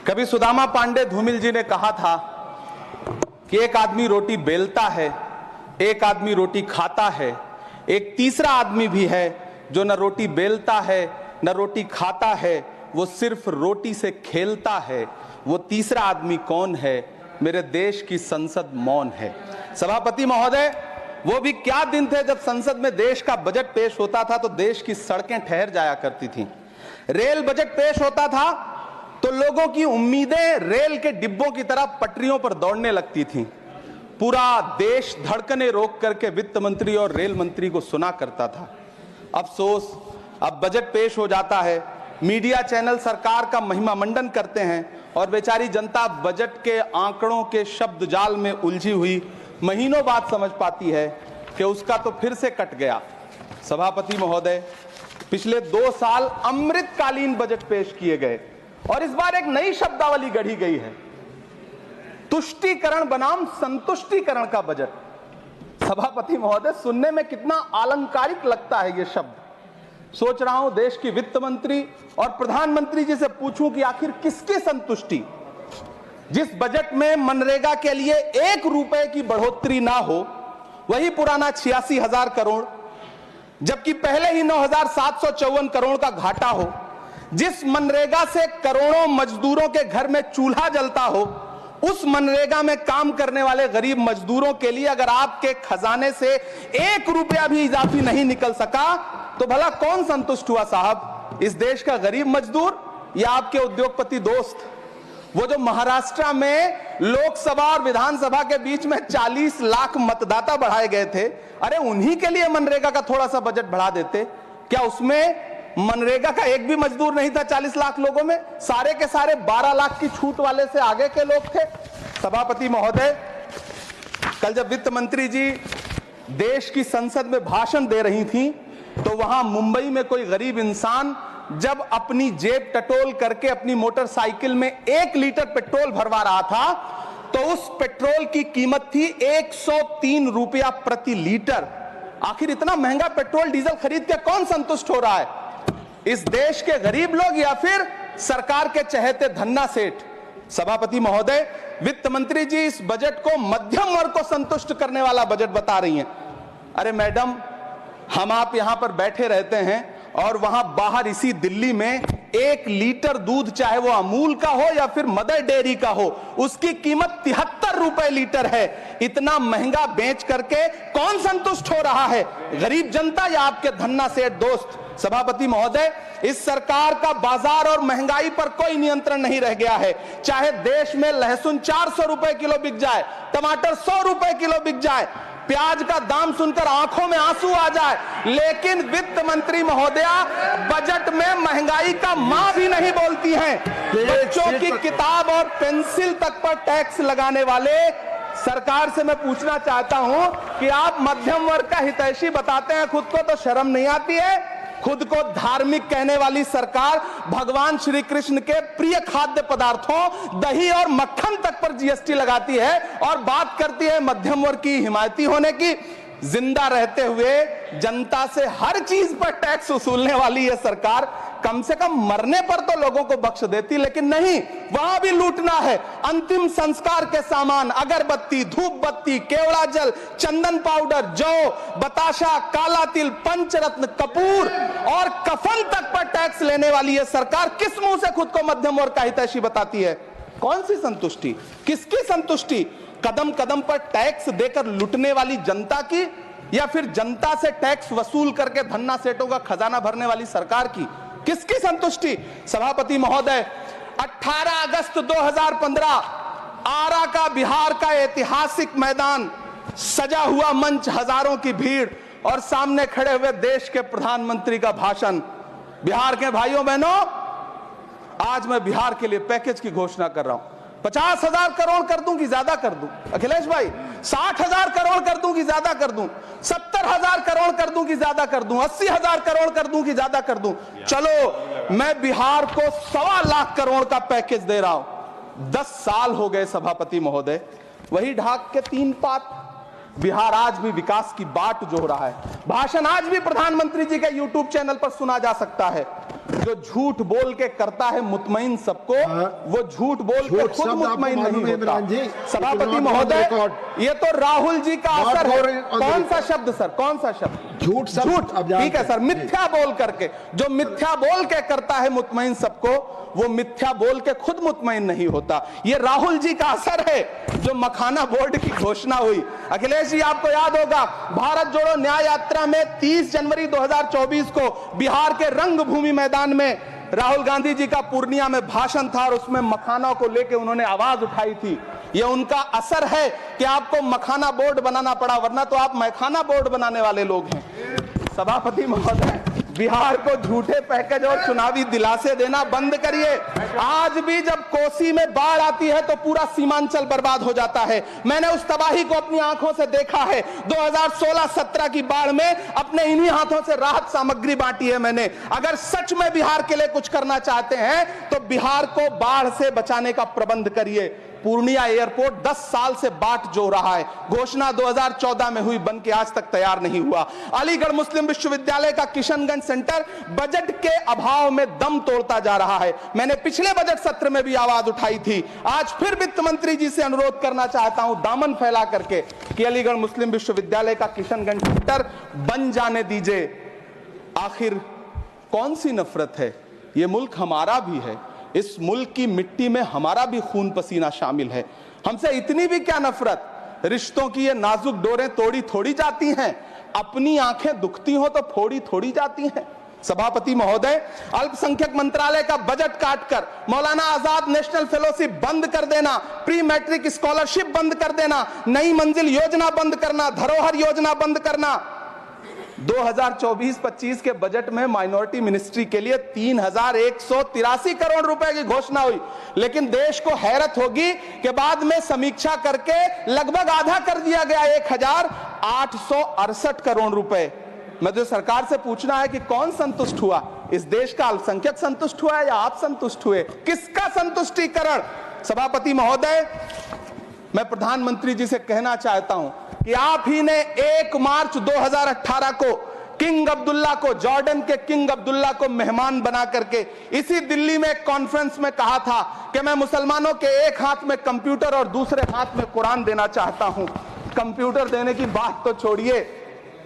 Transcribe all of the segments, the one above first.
कभी सुदामा पांडे धूमिल जी ने कहा था कि एक आदमी रोटी बेलता है, एक आदमी रोटी खाता है, एक तीसरा आदमी भी है जो न रोटी बेलता है न रोटी खाता है, वो सिर्फ रोटी से खेलता है। वो तीसरा आदमी कौन है? मेरे देश की संसद मौन है। सभापति महोदय, वो भी क्या दिन थे जब संसद में देश का बजट पेश होता था तो देश की सड़कें ठहर जाया करती थीं। रेल बजट पेश होता था तो लोगों की उम्मीदें रेल के डिब्बों की तरह पटरियों पर दौड़ने लगती थीं। पूरा देश धड़कने रोक करके वित्त मंत्री और रेल मंत्री को सुना करता था। अफसोस, अब बजट पेश हो जाता है, मीडिया चैनल सरकार का महिमा मंडन करते हैं और बेचारी जनता बजट के आंकड़ों के शब्द जाल में उलझी हुई महीनों बाद समझ पाती है कि उसका तो फिर से कट गया। सभापति महोदय, पिछले 2 साल अमृतकालीन बजट पेश किए गए और इस बार एक नई शब्दावली गढ़ी गई है, तुष्टीकरण बनाम संतुष्टीकरण का बजट। सभापति महोदय, सुनने में कितना अलंकारिक लगता है ये शब्द। सोच रहा हूं देश की वित्त मंत्री और प्रधानमंत्री जी से पूछूं कि आखिर किसकी संतुष्टि? जिस बजट में मनरेगा के लिए 1 रुपए की बढ़ोतरी ना हो, वही पुराना 86,000 करोड़, जबकि पहले ही 9,754 करोड़ का घाटा हो, जिस मनरेगा से करोड़ों मजदूरों के घर में चूल्हा जलता हो, उस मनरेगा में काम करने वाले गरीब मजदूरों के लिए अगर आपके खजाने से 1 रुपया भी इजाफी नहीं निकल सका तो भला कौन संतुष्ट हुआ साहब? इस देश का गरीब मजदूर या आपके उद्योगपति दोस्त? वो जो महाराष्ट्र में लोकसभा और विधानसभा के बीच में 40 लाख मतदाता बढ़ाए गए थे, अरे उन्हीं के लिए मनरेगा का थोड़ा सा बजट बढ़ा देते। क्या उसमें मनरेगा का एक भी मजदूर नहीं था 40 लाख लोगों में? सारे के सारे 12 लाख की छूट वाले से आगे के लोग थे। सभापति महोदय, कल जब वित्त मंत्री जी देश की संसद में भाषण दे रही थी तो वहां मुंबई में कोई गरीब इंसान जब अपनी जेब टटोल करके अपनी मोटरसाइकिल में 1 लीटर पेट्रोल भरवा रहा था तो उस पेट्रोल की कीमत थी 103 रुपया प्रति लीटर। आखिर इतना महंगा पेट्रोल डीजल खरीद के कौन संतुष्ट हो रहा है? इस देश के गरीब लोग या फिर सरकार के चहेते धन्ना सेठ? सभापति महोदय, वित्त मंत्री जी इस बजट को मध्यम वर्ग को संतुष्ट करने वाला बजट बता रही हैं। अरे मैडम, हम आप यहां पर बैठे रहते हैं और वहां बाहर इसी दिल्ली में 1 लीटर दूध, चाहे वो अमूल का हो या फिर मदर डेयरी का हो, उसकी कीमत 73 रुपए लीटर है। इतना महंगा बेच करके कौन संतुष्ट हो रहा है? गरीब जनता या आपके धन्ना सेठ दोस्त? सभापति महोदय, इस सरकार का बाजार और महंगाई पर कोई नियंत्रण नहीं रह गया है। चाहे देश में लहसुन 400 रुपए किलो बिक जाए, टमाटर 100 रुपए किलो बिक जाए, प्याज का दाम सुनकर आंखों में आंसू आ जाए, लेकिन वित्त मंत्री महोदया बजट में महंगाई का मां भी नहीं बोलती हैं। बच्चों की किताब और पेंसिल तक पर टैक्स लगाने वाले सरकार से मैं पूछना चाहता हूं कि आप मध्यम वर्ग का हितैषी बताते हैं, खुद को तो शर्म नहीं आती है? खुद को धार्मिक कहने वाली सरकार भगवान श्री कृष्ण के प्रिय खाद्य पदार्थों दही और मक्खन तक पर जीएसटी लगाती है और बात करती है मध्यम वर्ग की हिमायती होने की। जिंदा रहते हुए जनता से हर चीज पर टैक्स वसूलने वाली यह सरकार कम से कम मरने पर तो लोगों को बख्श देती, लेकिन नहीं, वहां भी लूटना है। अंतिम संस्कार के सामान, अगरबत्ती, धूप बत्ती, केवड़ा जल, चंदन पाउडर, जौ, बताशा, काला तिल, पंचरत्न, कपूर और कफन तक पर टैक्स लेने वाली यह सरकार किस मुंह से खुद को मध्यम वर्ग का हितैषी बताती है? कौन सी संतुष्टि? किसकी संतुष्टि? कदम कदम पर टैक्स देकर लूटने वाली जनता की या फिर जनता से टैक्स वसूल करके धन्ना सेठों का खजाना भरने वाली सरकार की? किसकी संतुष्टि? सभापति महोदय, 18 अगस्त 2015 आरा का बिहार का ऐतिहासिक मैदान, सजा हुआ मंच, हजारों की भीड़ और सामने खड़े हुए देश के प्रधानमंत्री का भाषण। बिहार के भाइयों बहनों, आज मैं बिहार के लिए पैकेज की घोषणा कर रहा हूं। 50,000 करोड़ कर दूं कि ज्यादा कर दूं? अखिलेश भाई, 60,000 करोड़ कर दूं कि ज्यादा कर दूं? 70,000 करोड़ कर दूं कि ज्यादा कर दूं? 80,000 करोड़ कर दूं कि ज्यादा कर दूं? चलो, मैं बिहार को 1.25 लाख करोड़ का पैकेज दे रहा हूं। 10 साल हो गए सभापति महोदय, वही ढाक के 3 पात। बिहार आज भी विकास की बाट जोह रहा है। भाषण आज भी प्रधानमंत्री जी के यूट्यूब चैनल पर सुना जा सकता है। जो झूठ बोल के करता है मुतमईन सबको, वो झूठ बोल के खुद मुतमईन नहीं होता। सभापति महोदय, ये तो राहुल जी का असर है। कौन सा शब्द सर, कौन सा शब्द? झूठ। ठीक है सर, मिथ्या बोल करके, जो मिथ्या बोल के करता है मुतमईन सबको, वो मिथ्या बोल के खुद मुतमईन नहीं होता। ये राहुल जी का असर है। जो मखाना बोर्ड की घोषणा हुई, अखिलेश जी आपको याद होगा, भारत जोड़ो न्याय यात्रा में 30 जनवरी 2024 को बिहार के रंगभूमि मैदान में राहुल गांधी जी का पूर्णिया में भाषण था और उसमें मखाना को लेकर उन्होंने आवाज उठाई थी। ये उनका असर है कि आपको मखाना बोर्ड बनाना पड़ा, वरना तो आप मैखाना बोर्ड बनाने वाले लोग हैं। सभापति महोदय, बिहार को झूठे पैकेज और चुनावी दिलासे देना बंद करिए। आज भी जब कोसी में बाढ़ आती है तो पूरा सीमांचल बर्बाद हो जाता है। मैंने उस तबाही को अपनी आंखों से देखा है। 2016-17 की बाढ़ में अपने इन्हीं हाथों से राहत सामग्री बांटी है मैंने। अगर सच में बिहार के लिए कुछ करना चाहते हैं तो बिहार को बाढ़ से बचाने का प्रबंध करिए। पूर्णिया एयरपोर्ट 10 साल से बाट जो रहा है, घोषणा 2014 में हुई, बन के आज तक तैयार नहीं हुआ। अलीगढ़ मुस्लिम विश्वविद्यालय का किशनगंज सेंटर बजट के अभाव में दम तोड़ता जा रहा है। मैंने पिछले बजट सत्र में भी आवाज उठाई थी। आज फिर वित्त मंत्री जी से अनुरोध करना चाहता हूं, दामन फैला करके, कि अलीगढ़ मुस्लिम विश्वविद्यालय का किशनगंज सेंटर बन जाने दीजिए। आखिर कौन सी नफरत है? ये मुल्क हमारा भी है। इस मुल्क की मिट्टी में हमारा भी खून पसीना शामिल है। हमसे इतनी भी क्या नफरत? रिश्तों की ये नाजुक डोरें तोड़ी थोड़ी जाती हैं। अपनी आंखें दुखती हो तो फोड़ी थोड़ी जाती हैं। सभापति महोदय, अल्पसंख्यक मंत्रालय का बजट काटकर मौलाना आजाद नेशनल फेलोशिप बंद कर देना, प्री मैट्रिक स्कॉलरशिप बंद कर देना, नई मंजिल योजना बंद करना, धरोहर योजना बंद करना। 2024-25 के बजट में माइनॉरिटी मिनिस्ट्री के लिए 3183 करोड़ रुपए की घोषणा हुई, लेकिन देश को हैरत होगी कि बाद में समीक्षा करके लगभग आधा कर दिया गया, 1868 करोड़ रुपए। मुझे सरकार से पूछना है कि कौन संतुष्ट हुआ? इस देश का अल्पसंख्यक संतुष्ट हुआ या आप संतुष्ट हुए? किसका संतुष्टीकरण? सभापति महोदय, मैं प्रधानमंत्री जी से कहना चाहता हूं कि आप ही ने 1 मार्च 2018 को किंग अब्दुल्ला को, जॉर्डन के किंग अब्दुल्ला को मेहमान बना करके इसी दिल्ली में एक कॉन्फ्रेंस में कहा था कि मैं मुसलमानों के एक हाथ में कंप्यूटर और दूसरे हाथ में कुरान देना चाहता हूं। कंप्यूटर देने की बात तो छोड़िए,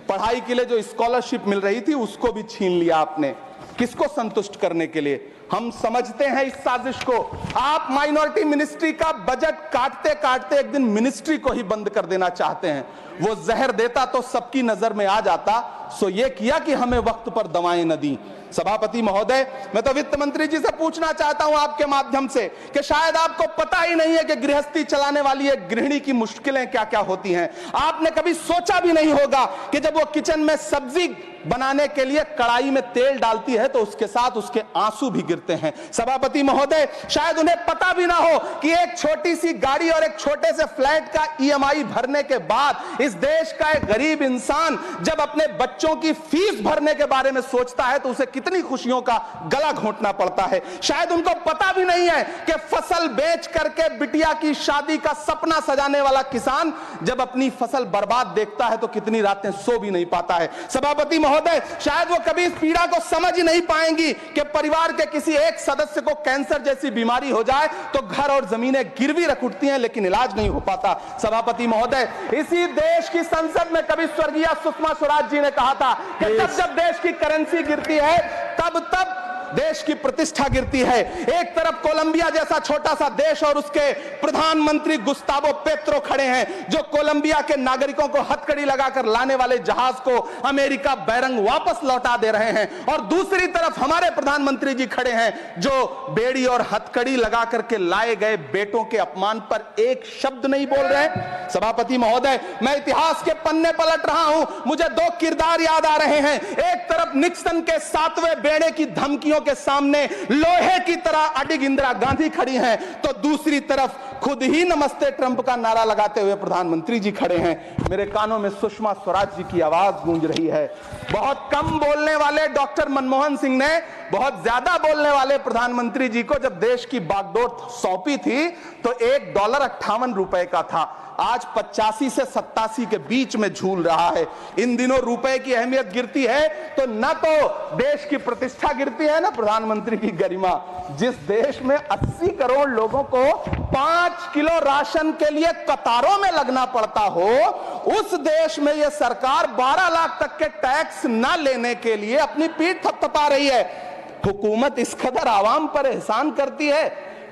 पढ़ाई के लिए जो स्कॉलरशिप मिल रही थी उसको भी छीन लिया आपने। किसको संतुष्ट करने के लिए? हम समझते हैं इस साजिश को। आप माइनॉरिटी मिनिस्ट्री का बजट काटते काटते एक दिन मिनिस्ट्री को ही बंद कर देना चाहते हैं। वो जहर देता तो सबकी नजर में आ जाता, सो ये किया कि हमें वक्त पर दवाएं न दी। सभापति महोदय, मैं तो वित्त मंत्री जी से पूछना चाहता हूं आपके माध्यम से कि शायद आपको पता ही नहीं है कि गृहस्थी चलाने वाली एक गृहिणी की मुश्किलें क्या क्या होती हैं। आपने कभी सोचा भी नहीं होगा कि जब वो किचन में सब्जी बनाने के लिए कढ़ाई में तेल डालती है तो उसके साथ उसके आंसू भी गिरते हैं। सभापति महोदय, शायद उन्हें पता भी ना हो कि एक छोटी सी गाड़ी और एक छोटे से फ्लैट का EMI भरने के बाद इस देश का एक गरीब इंसान जब अपने बच्चों की फीस भरने के बारे में सोचता है तो उसे कितनी खुशियों का गला घोंटना पड़ता है। शायद उनको पता भी नहीं है कि फसल बेच करके बिटिया की शादी का सपना सजाने वाला किसान जब अपनी फसल बर्बाद देखता है तो कितनी रातें सो भी नहीं पाता है। सभापति महोदय, शायद वो कभी इस पीड़ा को समझ ही नहीं पाएंगी कि परिवार के किसी एक सदस्य को कैंसर जैसी बीमारी हो जाए तो घर और जमीनें गिरवी रख उठती हैं लेकिन इलाज नहीं हो पाता। सभापति महोदय, इसी देश की संसद में कभी स्वर्गीय सुषमा स्वराज जी ने कहा था कि जब देश की करेंसी गिरती है तब देश की प्रतिष्ठा गिरती है। एक तरफ कोलंबिया जैसा छोटा सा देश और उसके प्रधानमंत्री गुस्तावो पेत्रो खड़े हैं जो कोलंबिया के नागरिकों को हथकड़ी लगाकर लाने वाले जहाज को अमेरिका बैरंग वापस लौटा दे रहे हैं, और दूसरी तरफ हमारे प्रधानमंत्री जी खड़े हैं जो बेड़ी और हथकड़ी लगा करके लाए गए बेटों के अपमान पर एक शब्द नहीं बोल रहे। सभापति महोदय, मैं इतिहास के पन्ने पलट रहा हूं, मुझे 2 किरदार याद आ रहे हैं। एक तरफ निक्सन के 7वें बेड़े की धमकियों के सामने लोहे की तरह अडिग इंदिरा गांधी खड़ी हैं, तो दूसरी तरफ खुद ही नमस्ते ट्रंप का नारा लगाते हुए प्रधानमंत्री जी खड़े हैं। मेरे कानों में सुषमा स्वराज जी की आवाज गूंज रही है। बहुत कम बोलने वाले डॉक्टर मनमोहन सिंह ने बहुत ज्यादा बोलने वाले प्रधानमंत्री जी को जब देश की बागडोर सौंपी थी तो $1 58 का था। आज 85 से 87 के बीच में झूल रहा है। इन दिनों रुपए की अहमियत गिरती है तो न तो देश की प्रतिष्ठा गिरती है, ना प्रधानमंत्री की गरिमा। जिस देश में 80 करोड़ लोगों को 5 किलो राशन के लिए कतारों में लगना पड़ता हो, उस देश में यह सरकार 12 लाख तक के टैक्स न लेने के लिए अपनी पीठ थपथपा रही है। हुकूमत इस कदर आवाम पर एहसान करती है,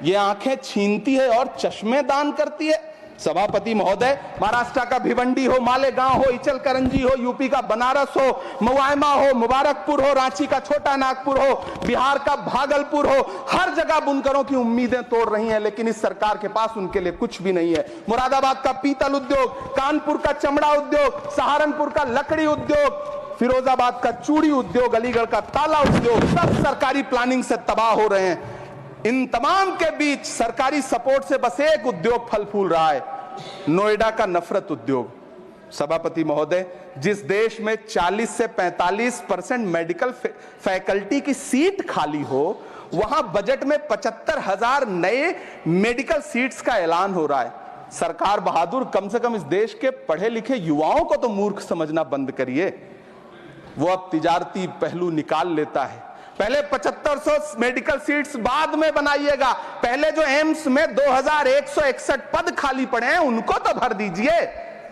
ये आंखें छीनती है और चश्मे दान करती है। सभापति महोदय, महाराष्ट्र का भिवंडी हो, मालेगांव हो, इचल करंजी हो, यूपी का बनारस हो, मुआयमा हो, मुबारकपुर हो, रांची का छोटा नागपुर हो, बिहार का भागलपुर हो, हर जगह बुनकरों की उम्मीदें तोड़ रही हैं, लेकिन इस सरकार के पास उनके लिए कुछ भी नहीं है। मुरादाबाद का पीतल उद्योग, कानपुर का चमड़ा उद्योग, सहारनपुर का लकड़ी उद्योग, फिरोजाबाद का चूड़ी उद्योग, अलीगढ़ का ताला उद्योग, सब सरकारी प्लानिंग से तबाह हो रहे हैं। इन तमाम के बीच सरकारी सपोर्ट से बस एक उद्योग फल फूल रहा है, नोएडा का नफरत उद्योग। सभापति महोदय, जिस देश में 40 से 45% मेडिकल फैकल्टी की सीट खाली हो, वहां बजट में 75,000 नए मेडिकल सीट्स का ऐलान हो रहा है। सरकार बहादुर, कम से कम इस देश के पढ़े लिखे युवाओं को तो मूर्ख समझना बंद करिए। वो अब तिजारती पहलू निकाल लेता है। पहले 7500 मेडिकल सीट्स बाद में बनाइएगा, पहले जो एम्स में 2161 पद खाली पड़े हैं उनको तो भर दीजिए।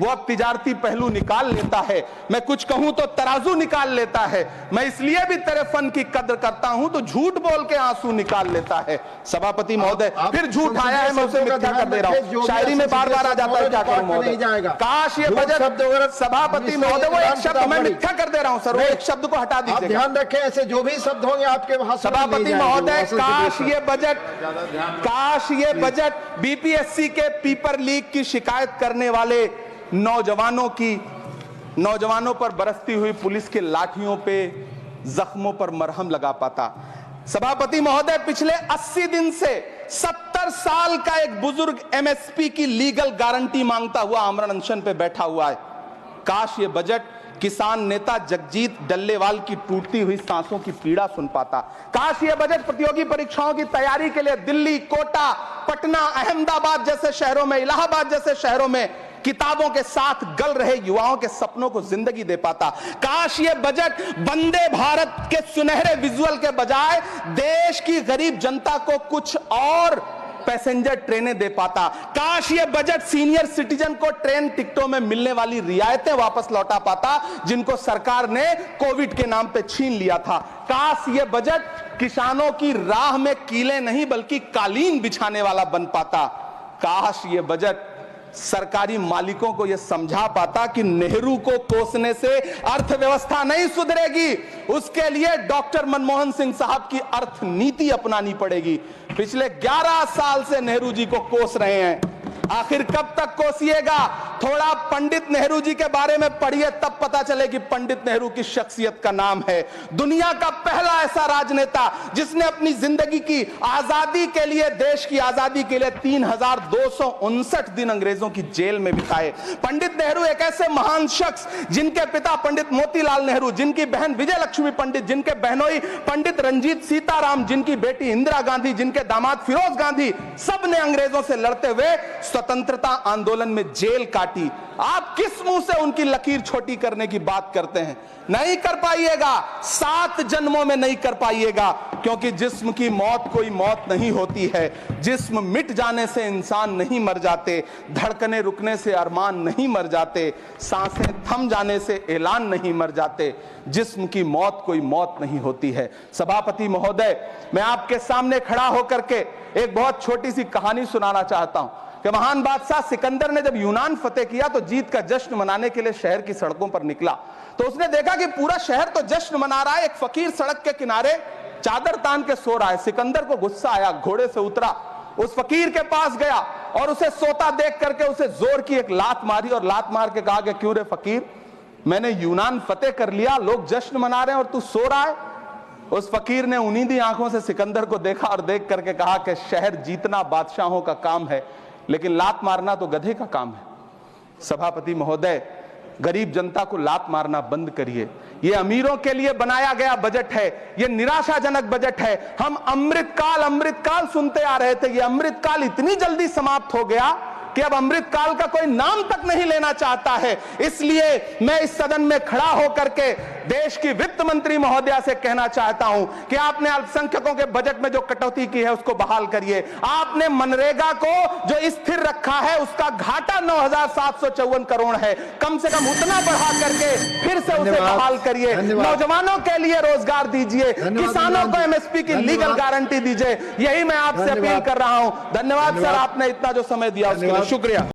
वो अब तिजारती पहलू निकाल लेता है, मैं कुछ कहूं तो तराजू निकाल लेता है। मैं इसलिए भी तेरे फन की कद्र करता हूं तो झूठ बोल के आंसू निकाल लेता है। सभापति महोदय, फिर झूठ आया है, मैं उसे मिथ्या कर दे रहा हूं। शायरी में बार बार आ जाता है, क्या करूं महोदय। काश ये बजट, सभापति महोदय, वो एक शब्द मैं मिथ्या कर दे रहा हूं सर, वो एक शब्द को हटा दीजिए। ध्यान रखें, ऐसे जो भी शब्द होंगे आपके वहां। सभापति महोदय, काश ये बजट बीपीएससी के पेपर लीक की शिकायत करने वाले नौजवानों पर बरसती हुई पुलिस के लाठियों पे, जख्मों पर मरहम लगा पाता। सभापति महोदय, पिछले 80 दिन से 70 साल का एक बुजुर्ग एमएसपी की लीगल गारंटी मांगता हुआ आमरण अनशन पे बैठा हुआ है। काश ये बजट किसान नेता जगजीत डल्लेवाल की टूटती हुई सांसों की पीड़ा सुन पाता। काश ये बजट प्रतियोगी परीक्षाओं की तैयारी के लिए दिल्ली, कोटा, पटना, अहमदाबाद जैसे शहरों में, इलाहाबाद जैसे शहरों में किताबों के साथ गल रहे युवाओं के सपनों को जिंदगी दे पाता। काश ये बजट वंदे भारत के सुनहरे विजुअल के बजाय देश की गरीब जनता को कुछ और पैसेंजर ट्रेनें दे पाता। काश ये बजट सीनियर सिटीजन को ट्रेन टिकटों में मिलने वाली रियायतें वापस लौटा पाता, जिनको सरकार ने कोविड के नाम पे छीन लिया था। काश ये बजट किसानों की राह में कीले नहीं बल्कि कालीन बिछाने वाला बन पाता। काश ये बजट सरकारी मालिकों को यह समझा पाता कि नेहरू को कोसने से अर्थव्यवस्था नहीं सुधरेगी, उसके लिए डॉक्टर मनमोहन सिंह साहब की अर्थ नीति अपनानी पड़ेगी। पिछले 11 साल से नेहरू जी को कोस रहे हैं, आखिर कब तक कोसिएगा। थोड़ा पंडित नेहरू जी के बारे में पढ़िए, तब पता चले कि पंडित नेहरू की शख्सियत का नाम है। दुनिया का पहला ऐसा राजनेता जिसने अपनी जिंदगी की आजादी के लिए, देश की आजादी के लिए 3259 दिन अंग्रेजों की जेल में बिताए। पंडित नेहरू एक ऐसे महान शख्स जिनके पिता पंडित मोतीलाल नेहरू, जिनकी बहन विजय लक्ष्मी पंडित, जिनके बहनोई पंडित रंजीत सीताराम, जिनकी बेटी इंदिरा गांधी, जिनके दामाद फिरोज गांधी, सब ने अंग्रेजों से लड़ते हुए स्वतंत्रता आंदोलन में जेल काटी। आप किस मुंह से उनकी लकीर छोटी करने की बात करते हैं? नहीं कर पाइएगा, 7 जन्मों में नहीं कर पाइएगा, क्योंकि जिस्म की मौत कोई मौत नहीं होती है। जिस्म मिट जाने से इंसान नहीं मर जाते, धड़कने रुकने से अरमान नहीं मर जाते, सांसें थम जाने से ऐलान नहीं मर जाते। जिस्म की मौत कोई मौत नहीं होती है। सभापति महोदय, मैं आपके सामने खड़ा होकर के एक बहुत छोटी सी कहानी सुनाना चाहता हूं कि महान बादशाह सिकंदर ने जब यूनान फतेह किया तो जीत का जश्न मनाने के लिए शहर की सड़कों पर निकला। तो उसने देखा कि पूरा शहर तो जश्न मना रहा है, एक फकीर सड़क के किनारे चादर तान के सो रहा है। सिकंदर को गुस्सा आया, घोड़े से उतरा, उस फकीर के पास गया और उसे सोता देख करके उसे जोर की एक लात मारी और लात मार के कहा कि क्यों रे फकीर, मैंने यूनान फतेह कर लिया, लोग जश्न मना रहे हैं और तू सो रहा है। उस फकीर ने उन्नीदी आंखों से सिकंदर को देखा और देख करके कहा कि शहर जीतना बादशाहों का काम है, लेकिन लात मारना तो गधे का काम है। सभापति महोदय, गरीब जनता को लात मारना बंद करिए। यह अमीरों के लिए बनाया गया बजट है, यह निराशाजनक बजट है। हम अमृतकाल सुनते आ रहे थे, यह अमृतकाल इतनी जल्दी समाप्त हो गया कि अब अमृत काल का कोई नाम तक नहीं लेना चाहता है। इसलिए मैं इस सदन में खड़ा होकर के देश की वित्त मंत्री महोदया से कहना चाहता हूं कि आपने अल्पसंख्यकों के बजट में जो कटौती की है उसको बहाल करिए। आपने मनरेगा को जो स्थिर रखा है उसका घाटा 9,754 करोड़ है, कम से कम उतना बढ़ा करके फिर से उसे बहाल करिए। नौजवानों के लिए रोजगार दीजिए, किसानों को एमएसपी की लीगल गारंटी दीजिए। यही मैं आपसे अपील कर रहा हूं। धन्यवाद सर, आपने इतना जो समय दिया उसके लिए शुक्रिया।